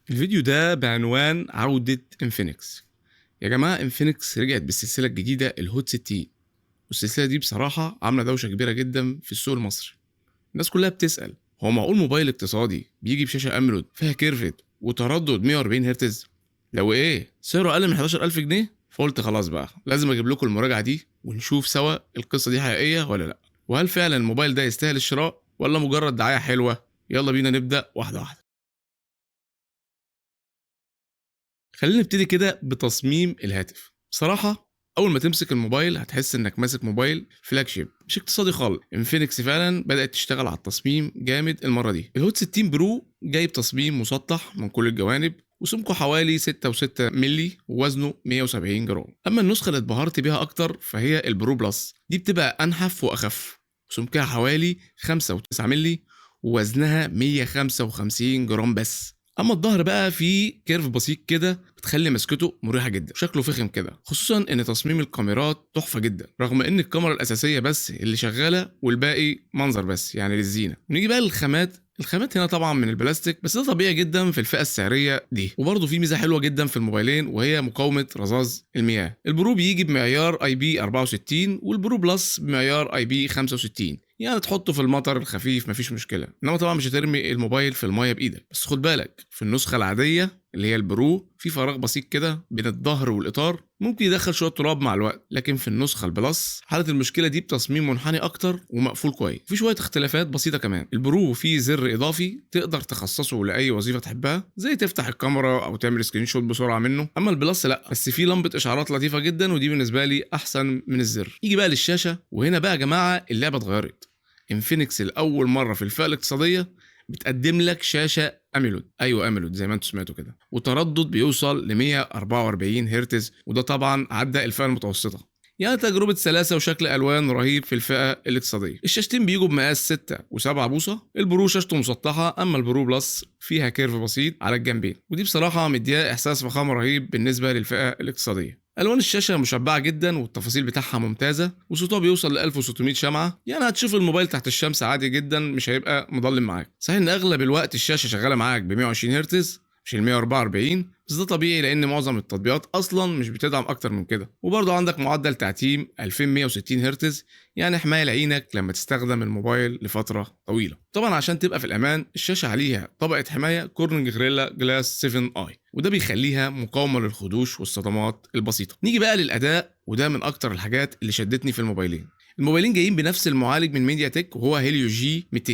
الفيديو ده بعنوان عودة انفينكس. يا جماعة انفينكس رجعت بالسلسلة الجديدة الهوت 60، والسلسلة دي بصراحة عاملة دوشة كبيرة جدا في السوق المصري. الناس كلها بتسأل هو معقول موبايل اقتصادي بيجي بشاشة أمولود فيها كيرفت وتردد 140 هرتز؟ لو ايه سعره أقل من 11000 جنيه؟ فقلت خلاص بقى لازم أجيب لكم المراجعة دي ونشوف سوا القصة دي حقيقية ولا لأ، وهل فعلا الموبايل ده يستاهل الشراء ولا مجرد دعاية حلوة. يلا بينا نبدأ واحدة واحدة. خلينا نبتدي كده بتصميم الهاتف. بصراحة أول ما تمسك الموبايل هتحس إنك ماسك موبايل فلاج شيب مش اقتصادي خالص. انفينكس فعلا بدأت تشتغل على التصميم جامد المرة دي. الهوت 60 برو جايب تصميم مسطح من كل الجوانب وسمكه حوالي 6.6 مللي ووزنه 170 جرام. أما النسخة اللي اتبهرت بيها أكتر فهي البرو بلس، دي بتبقى أنحف وأخف وسمكها حوالي 5.9 مللي ووزنها 155 جرام بس. اما الظهر بقى فيه كيرف بسيط كده بتخلي مسكته مريحه جدا، شكله فخم كده، خصوصا ان تصميم الكاميرات تحفه جدا رغم ان الكاميرا الاساسيه بس اللي شغاله والباقي منظر بس يعني للزينه. نيجي بقى للخامات. الخامات هنا طبعا من البلاستيك بس ده طبيعي جدا في الفئه السعريه دي، وبرضه في ميزه حلوه جدا في الموبايلين وهي مقاومه رذاذ المياه. البرو بيجي بمعيار اي بي 64 والبرو بلس بمعيار اي بي 65، يعني تحطه في المطر الخفيف مفيش مشكله، انما طبعا مش هترمي الموبايل في الميه بايدك. بس خد بالك في النسخه العاديه اللي هي البرو في فراغ بسيط كده بين الظهر والاطار ممكن يدخل شويه تراب مع الوقت، لكن في النسخه البلس حاله المشكله دي بتصميم منحني اكتر ومقفول كويس. في شويه اختلافات بسيطه كمان. البرو فيه زر اضافي تقدر تخصصه لاي وظيفه تحبها زي تفتح الكاميرا او تعمل سكرين شوت بسرعه منه، اما البلس لا، بس فيه لمبه اشعارات لطيفه جدا ودي بالنسبه لي احسن من الزر. يجي بقى للشاشه، وهنا بقى يا جماعه اللعبه اتغيرت. انفينكس لاول مره في الفئه الاقتصاديه بتقدم لك شاشه اميلود، ايوه اميلود زي ما انتم سمعتوا كده، وتردد بيوصل ل 144 هرتز، وده طبعا عدى الفئه المتوسطه. يعني تجربة سلاسة وشكل ألوان رهيب في الفئة الاقتصادية. الشاشتين بيجوا بمقاس 6 و7 بوصة. البرو شاشته مسطحة، أما البرو بلس فيها كيرف بسيط على الجنبين، ودي بصراحة مديها إحساس فخامة رهيب بالنسبة للفئة الاقتصادية. الوان الشاشه مشبعه جدا والتفاصيل بتاعها ممتازه وصوتها بيوصل ل 1600 شمعه، يعني هتشوف الموبايل تحت الشمس عادي جدا مش هيبقى مضلم معاك. صحيح ان اغلب الوقت الشاشه شغاله معاك ب 120 هرتز مش ال 144، بس ده طبيعي لان معظم التطبيقات اصلا مش بتدعم اكتر من كده. وبرضه عندك معدل تعتيم 2160 هرتز، يعني حمايه لعينك لما تستخدم الموبايل لفتره طويله. طبعا عشان تبقى في الامان الشاشه عليها طبقه حمايه كورنينج غوريلا جلاس 7 اي، وده بيخليها مقاومه للخدوش والصدمات البسيطه. نيجي بقى للاداء، وده من اكتر الحاجات اللي شدتني في الموبايلين. الموبايلين جايين بنفس المعالج من ميديا تك وهو هيليو جي 200،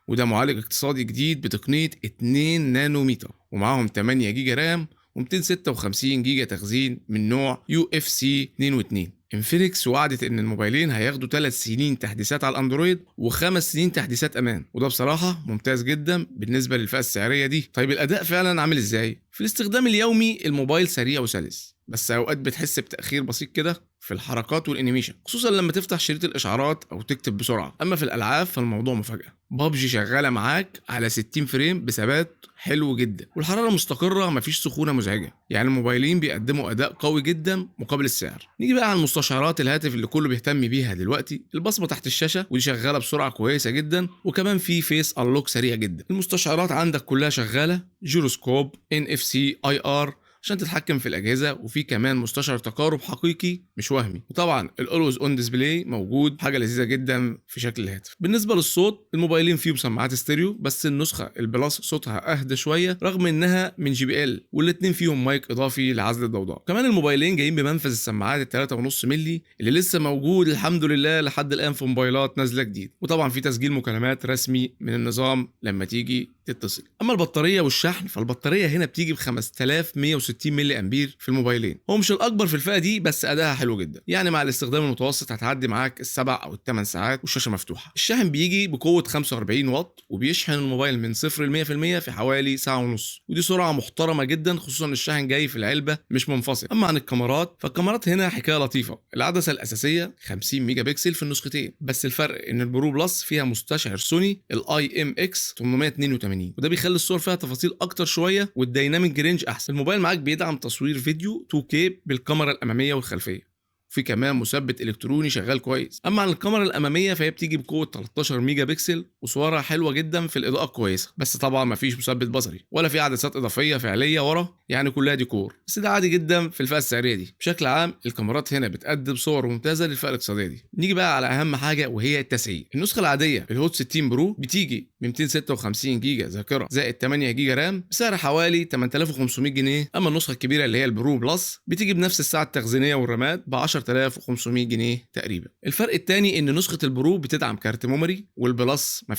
وده معالج اقتصادي جديد بتقنية 2 نانومتر، ومعاهم 8 جيجا رام و256 جيجا تخزين من نوع يو اف سي 2 و2. انفينكس وعدت ان الموبايلين هياخدوا 3 سنين تحديثات على الاندرويد و5 سنين تحديثات امان، وده بصراحة ممتاز جدا بالنسبة للفئة السعرية دي. طيب الاداء فعلا عامل ازاي؟ في الاستخدام اليومي الموبايل سريع وسلس، بس اوقات بتحس بتأخير بسيط كده في الحركات والانيميشن، خصوصا لما تفتح شريط الاشعارات او تكتب بسرعه. اما في الالعاب فالموضوع مفاجاه. بابجي شغاله معاك على 60 فريم بثبات حلو جدا، والحراره مستقره مفيش سخونه مزعجه، يعني الموبايلين بيقدموا اداء قوي جدا مقابل السعر. نيجي بقى على مستشعرات الهاتف اللي كله بيهتم بيها دلوقتي. البصمه تحت الشاشه ودي شغاله بسرعه كويسه جدا، وكمان في فيس انلوك سريع جدا. المستشعرات عندك كلها شغاله، جيروسكوب، ان اف سي، اي ار عشان تتحكم في الاجهزه، وفي كمان مستشعر تقارب حقيقي مش وهمي، وطبعا الاولويز اون ديسبلاي موجود، حاجه لذيذه جدا في شكل الهاتف. بالنسبه للصوت الموبايلين فيهم سماعات ستيريو، بس النسخه البلس صوتها اهدى شويه رغم انها من جي بي ال، والاثنين فيهم مايك اضافي لعزل الضوضاء. كمان الموبايلين جايين بمنفذ السماعات 3.5 مللي اللي لسه موجود الحمد لله لحد الان في موبايلات نازله جديد، وطبعا في تسجيل مكالمات رسمي من النظام لما تيجي تتصل. اما البطاريه والشحن فالبطاريه هنا بتيجي ب 5160 ملي امبير في الموبايلين، هو مش الاكبر في الفئه دي بس اداها حلو جدا، يعني مع الاستخدام المتوسط هتعدي معاك السبع او الثمان ساعات والشاشه مفتوحه. الشاحن بيجي بقوه 45 واط وبيشحن الموبايل من 0 ل 100% في حوالي ساعه ونص، ودي سرعه محترمه جدا خصوصا ان الشاحن جاي في العلبه مش منفصل. اما عن الكاميرات فالكاميرات هنا حكايه لطيفه. العدسه الاساسيه 50 ميجا بكسل في النسختين، بس الفرق ان البرو بلس فيها مستشعر سوني الاي ام اكس 882، وده بيخلي الصور فيها تفاصيل اكتر شويه والديناميك رينج احسن. الموبايل معاك بيدعم تصوير فيديو 2K بالكاميرا الاماميه والخلفيه، في كمان مثبت الكتروني شغال كويس. اما عن الكاميرا الاماميه فهي بتيجي بقوه 13 ميجا بكسل وصورها حلوه جدا في الاضاءه كويسه، بس طبعا مفيش مثبت بصري ولا في عدسات اضافيه فعليه ورا، يعني كلها ديكور، بس ده عادي جدا في الفئه السعريه دي. بشكل عام الكاميرات هنا بتقدم صور ممتازه للفئه الاقتصاديه دي. نيجي بقى على اهم حاجه وهي التسعير. النسخه العاديه الهوت 60 برو بتيجي ب 256 جيجا ذاكره زائد 8 جيجا رام بسعر حوالي 8500 جنيه. اما النسخه الكبيره اللي هي البرو بلس بتيجي بنفس السعه التخزينيه والرامات ب 10500 جنيه تقريبا. الفرق الثاني ان نسخه البرو بتدعم كارت ميموري والبلس ما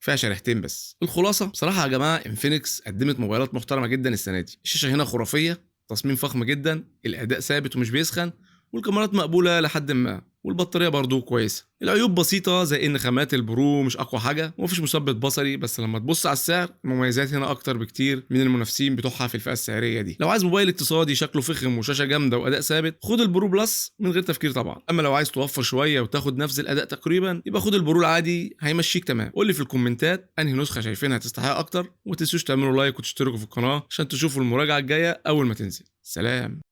فيها شريحتين بس. الخلاصه بصراحه يا جماعه انفينكس قدمت موبايلات محترمه جدا السنه دي. الشاشه هنا خرافيه، تصميم فخم جدا، الاداء ثابت ومش بيسخن، والكاميرات مقبوله لحد ما، والبطاريه برضو كويسه. العيوب بسيطه زي ان خامات البرو مش اقوى حاجه ومفيش مثبت بصري، بس لما تبص على السعر المميزات هنا اكتر بكتير من المنافسين بتوعها في الفئه السعريه دي. لو عايز موبايل اقتصادي شكله فخم وشاشه جامده واداء ثابت خد البرو بلس من غير تفكير طبعا. اما لو عايز توفر شويه وتاخد نفس الاداء تقريبا يبقى خد البرو العادي هيمشيك تمام. قول لي في الكومنتات انهي نسخه شايفينها تستحق اكتر، وما تنسوش تعملوا لايك وتشتركوا في القناه عشان تشوفوا المراجعه الجايه اول ما تنزل. سلام.